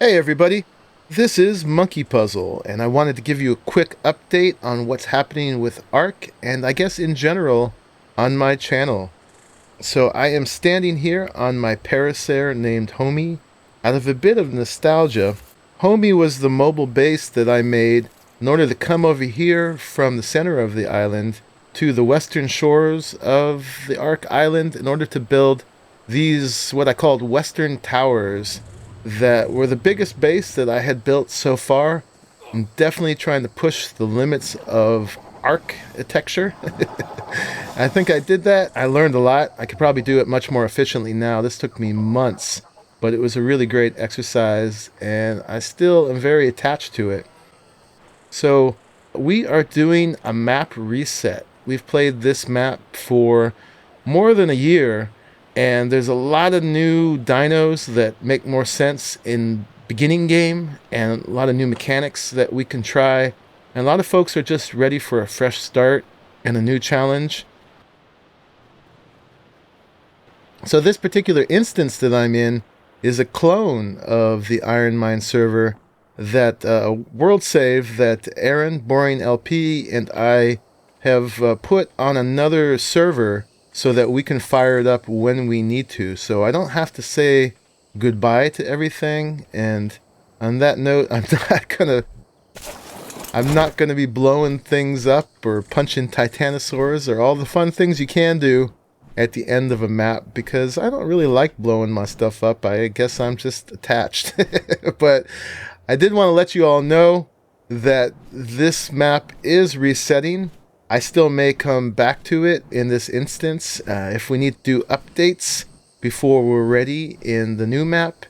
Hey everybody, this is Monkeypuzzle, and I wanted to give you a quick update on what's happening with Arc, and I guess in general, on my channel. So I am standing here on my Corsair named Homie. Out of a bit of nostalgia, Homie was the mobile base that I made in order to come over here from the center of the island to the western shores of the Arc Island in order to build these, what I called Western Towers, that were the biggest base that I had built so far. I'm definitely trying to push the limits of architecture. I think I did that. I learned a lot. I could probably do it much more efficiently now. This took me months, but it was a really great exercise, and I still am very attached to it. So we are doing a map reset. We've played this map for more than a year, and there's a lot of new dinos that make more sense in beginning game, and a lot of new mechanics that we can try. And a lot of folks are just ready for a fresh start and a new challenge. So this particular instance that I'm in is a clone of the IronMine server, that world save that Aaron, Boring LP, and I have put on another server so that we can fire it up when we need to. So I don't have to say goodbye to everything. And on that note, I'm not gonna be blowing things up or punching titanosaurs or all the fun things you can do at the end of a map, because I don't really like blowing my stuff up. I guess I'm just attached. But I did want to let you all know that this map is resetting. I still may come back to it in this instance if we need to do updates before we're ready in the new map,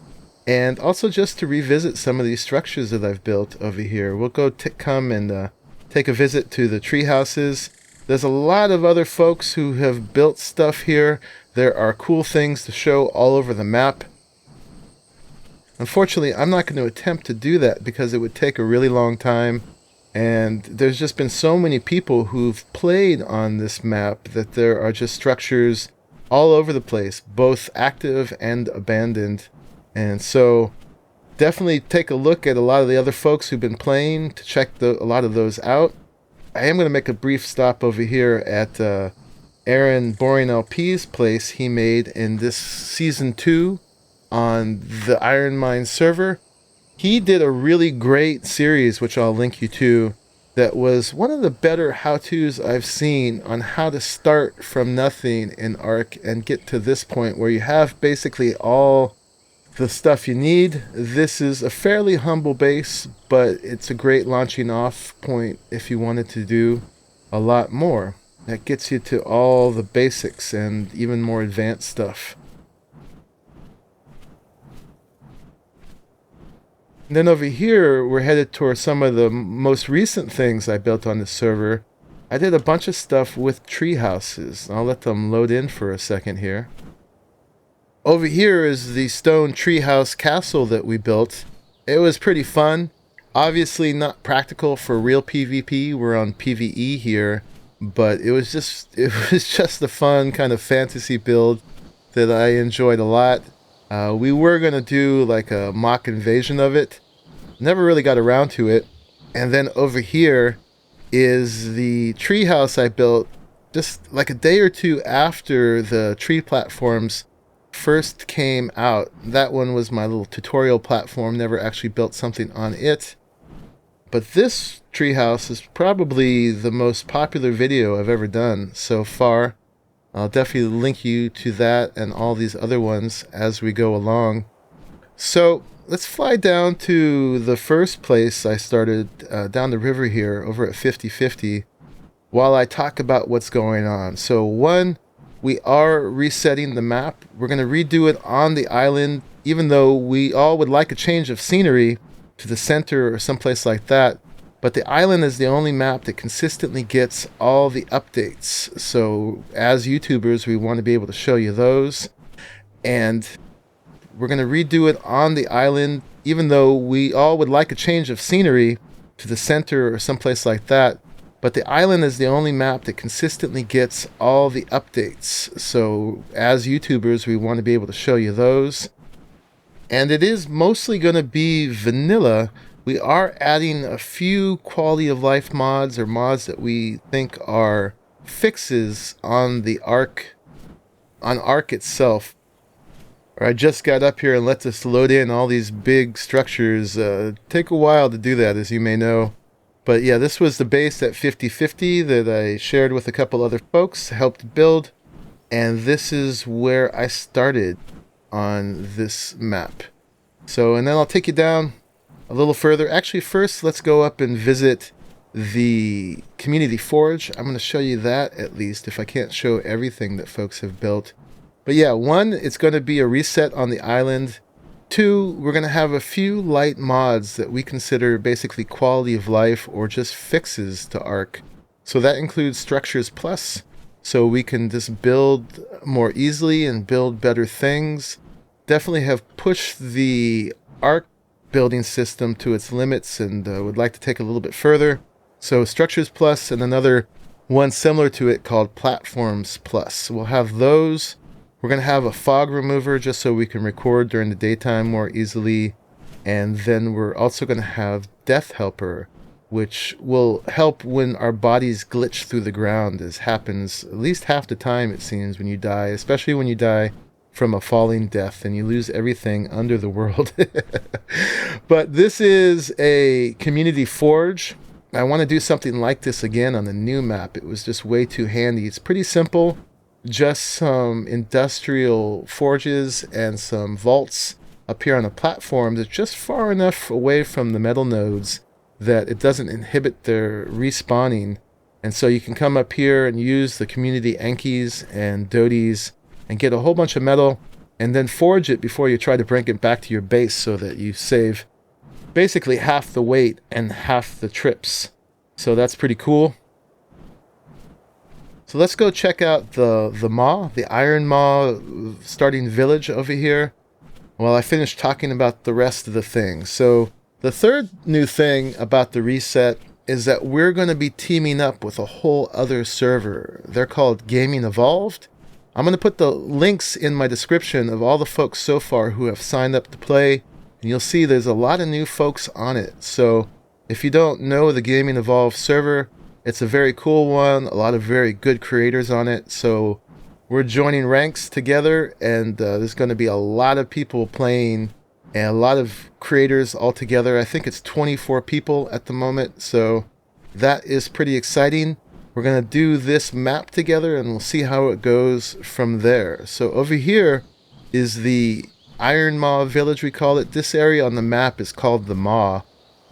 and also just to revisit some of these structures that I've built over here. We'll go come and take a visit to the treehouses. There's a lot of other folks who have built stuff here. There are cool things to show all over the map. Unfortunately, I'm not going to attempt to do that because it would take a really long time. And there's just been so many people who've played on this map that there are just structures all over the place, both active and abandoned. And so definitely take a look at a lot of the other folks who've been playing to check a lot of those out. I am going to make a brief stop over here at Aaron Boring LP's place he made in this Season 2 on the IronMine server. He did a really great series, which I'll link you to, that was one of the better how-tos I've seen on how to start from nothing in Arc and get to this point where you have basically all the stuff you need. This is a fairly humble base, but it's a great launching off point if you wanted to do a lot more. That gets you to all the basics and even more advanced stuff. And then over here, we're headed towards some of the most recent things I built on this server. I did a bunch of stuff with treehouses. I'll let them load in for a second here. Over here is the stone treehouse castle that we built. It was pretty fun. Obviously not practical for real PvP. We're on PvE here, but it was just a fun kind of fantasy build that I enjoyed a lot. We were going to do like a mock invasion of it. Never really got around to it. And then over here is the treehouse I built just like a day or two after the tree platforms first came out. That one was my little tutorial platform. Never actually built something on it. But this treehouse is probably the most popular video I've ever done so far. I'll definitely link you to that and all these other ones as we go along. So let's fly down to the first place I started, down the river here over at 50/50, while I talk about what's going on. So one, we are resetting the map. We're going to redo it on the island, even though we all would like a change of scenery to the center or someplace like that. But the island is the only map that consistently gets all the updates. So as YouTubers, we want to be able to show you those. And we're going to redo it on the island, even though we all would like a change of scenery to the center or someplace like that. But the island is the only map that consistently gets all the updates. So as YouTubers, we want to be able to show you those. And it is mostly going to be vanilla. We are adding a few quality of life mods or mods that we think are fixes on the Arc, on Arc itself. I just got up here and let this load in all these big structures. Take a while to do that, as you may know. But yeah, this was the base at 5050 that I shared with a couple other folks, helped build. And this is where I started on this map. So, and then I'll take you down a little further. Actually, first, let's go up and visit the community forge. I'm going to show you that, at least, if I can't show everything that folks have built. But yeah, one, it's going to be a reset on the island. Two, we're going to have a few light mods that we consider basically quality of life or just fixes to Arc. So that includes Structures Plus, so we can just build more easily and build better things. Definitely have pushed the Arc building system to its limits and would like to take it a little bit further. So Structures Plus and another one similar to it called Platforms Plus. We'll have those. We're going to have a fog remover just so we can record during the daytime more easily. And then we're also going to have Death Helper, which will help when our bodies glitch through the ground, as happens at least half the time, it seems, when you die, especially when you die from a falling death and you lose everything under the world. But this is a community forge. I want to do something like this again on the new map. It was just way too handy. It's pretty simple. Just some industrial forges and some vaults up here on a platform that's just far enough away from the metal nodes that it doesn't inhibit their respawning. And so you can come up here and use the community Ankies and Doties and get a whole bunch of metal and then forge it before you try to bring it back to your base so that you save basically half the weight and half the trips. So that's pretty cool. So let's go check out the IronMa starting village over here while I finish talking about the rest of the things. So the third new thing about the reset is that we're going to be teaming up with a whole other server. They're called Gaming Evolved. I'm going to put the links in my description of all the folks so far who have signed up to play. And you'll see there's a lot of new folks on it. So if you don't know the Gaming Evolved server, it's a very cool one, a lot of very good creators on it, so we're joining ranks together, and there's going to be a lot of people playing, and a lot of creators all together. I think it's 24 people at the moment, so that is pretty exciting. We're going to do this map together, and we'll see how it goes from there. So over here is the IronMa village, we call it. This area on the map is called the Ma,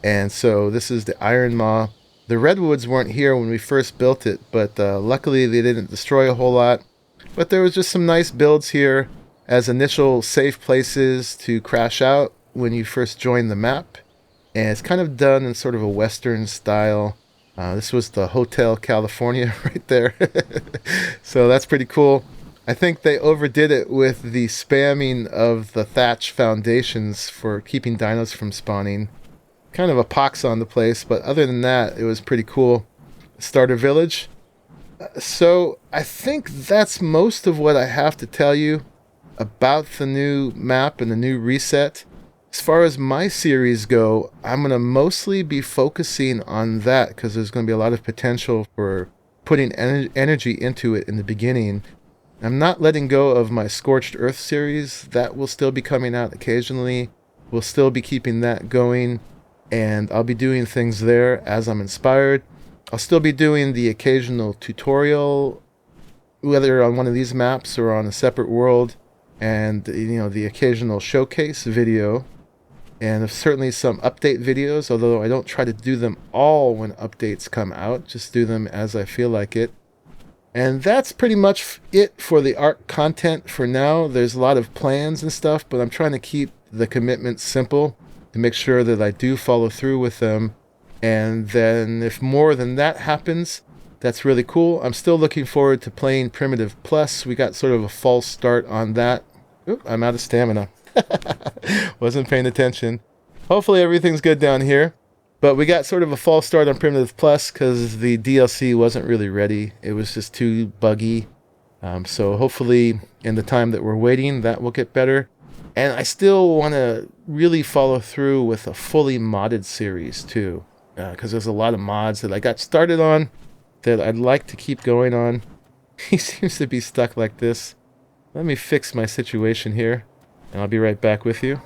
and so this is the IronMa. The redwoods weren't here when we first built it, but luckily they didn't destroy a whole lot. But there was just some nice builds here as initial safe places to crash out when you first join the map. And it's kind of done in sort of a Western style. This was the Hotel California right there. So that's pretty cool. I think they overdid it with the spamming of the thatch foundations for keeping dinos from spawning. Kind of a pox on the place, but other than that, it was pretty cool. Starter village. So I think that's most of what I have to tell you about the new map and the new reset. As far as my series go, I'm going to mostly be focusing on that because there's going to be a lot of potential for putting energy into it in the beginning. I'm not letting go of my Scorched Earth series. That will still be coming out occasionally. We'll still be keeping that going. And I'll be doing things there as I'm inspired. I'll still be doing the occasional tutorial, whether on one of these maps or on a separate world, and the occasional showcase video, and certainly some update videos, although I don't try to do them all when updates come out, just do them as I feel like it. And that's pretty much it for the Arc content for now. There's a lot of plans and stuff, but I'm trying to keep the commitments simple to make sure that I do follow through with them. And then if more than that happens, that's really cool. I'm still looking forward to playing Primitive Plus. We got sort of a false start on that. Oop, I'm out of stamina. Wasn't paying attention. Hopefully everything's good down here. But we got sort of a false start on Primitive Plus because the DLC wasn't really ready. It was just too buggy. So hopefully in the time that we're waiting, that will get better. And I still want to really follow through with a fully modded series too, because there's a lot of mods that I got started on that I'd like to keep going on. He seems to be stuck like this. Let me fix my situation here, and I'll be right back with you.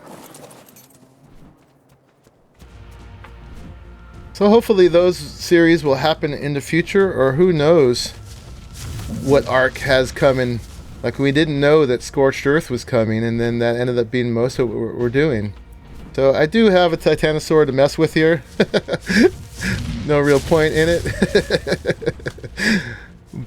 So hopefully those series will happen in the future, or who knows what arc has coming. Like, we didn't know that Scorched Earth was coming, and then that ended up being most of what we're doing. So I do have a Titanosaur to mess with here. No real point in it.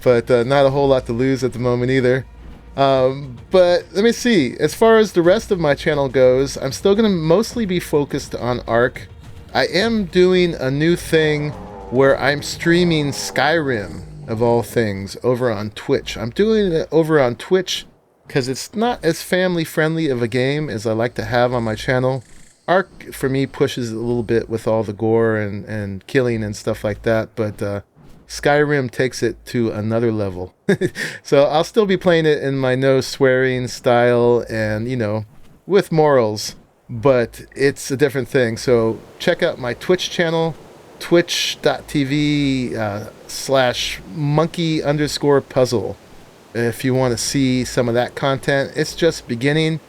But not a whole lot to lose at the moment either. But let me see. As far as the rest of my channel goes, I'm still going to mostly be focused on Arc. I am doing a new thing where I'm streaming Skyrim, of all things, over on Twitch. I'm doing it over on Twitch because it's not as family friendly of a game as I like to have on my channel. Arc for me pushes a little bit with all the gore and killing and stuff like that, but Skyrim takes it to another level. So I'll still be playing it in my no swearing style and, you know, with morals, but it's a different thing. So check out my Twitch channel, twitch.tv/monkey_puzzle if you want to see some of that content. It's just beginning,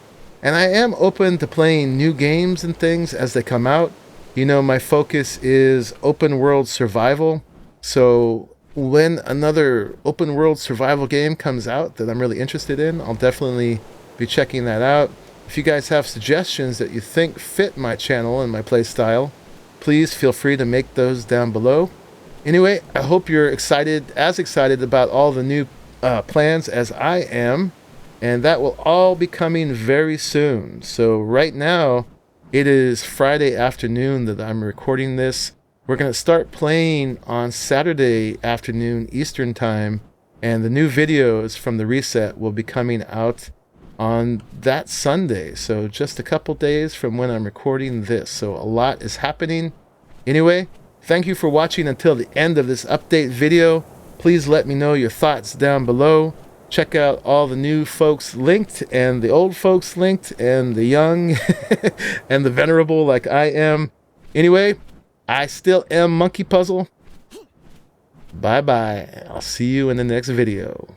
and I am open to playing new games and things as they come out. You know, my focus is open world survival, so when another open world survival game comes out that I'm really interested in, I'll definitely be checking that out. If you guys have suggestions that you think fit my channel and my play style, please feel free to make those down below. Anyway, I hope you're as excited about all the new plans as I am, and that will all be coming very soon. So right now, it is Friday afternoon that I'm recording this. We're going to start playing on Saturday afternoon Eastern Time, and the new videos from the reset will be coming out on that Sunday, so just a couple days from when I'm recording this. So a lot is happening. Anyway, thank you for watching until the end of this update video. Please let me know your thoughts down below. Check out all the new folks linked and the old folks linked and the young and the venerable like I am. Anyway, I still am Monkeypuzzle. Bye bye. I'll see you in the next video.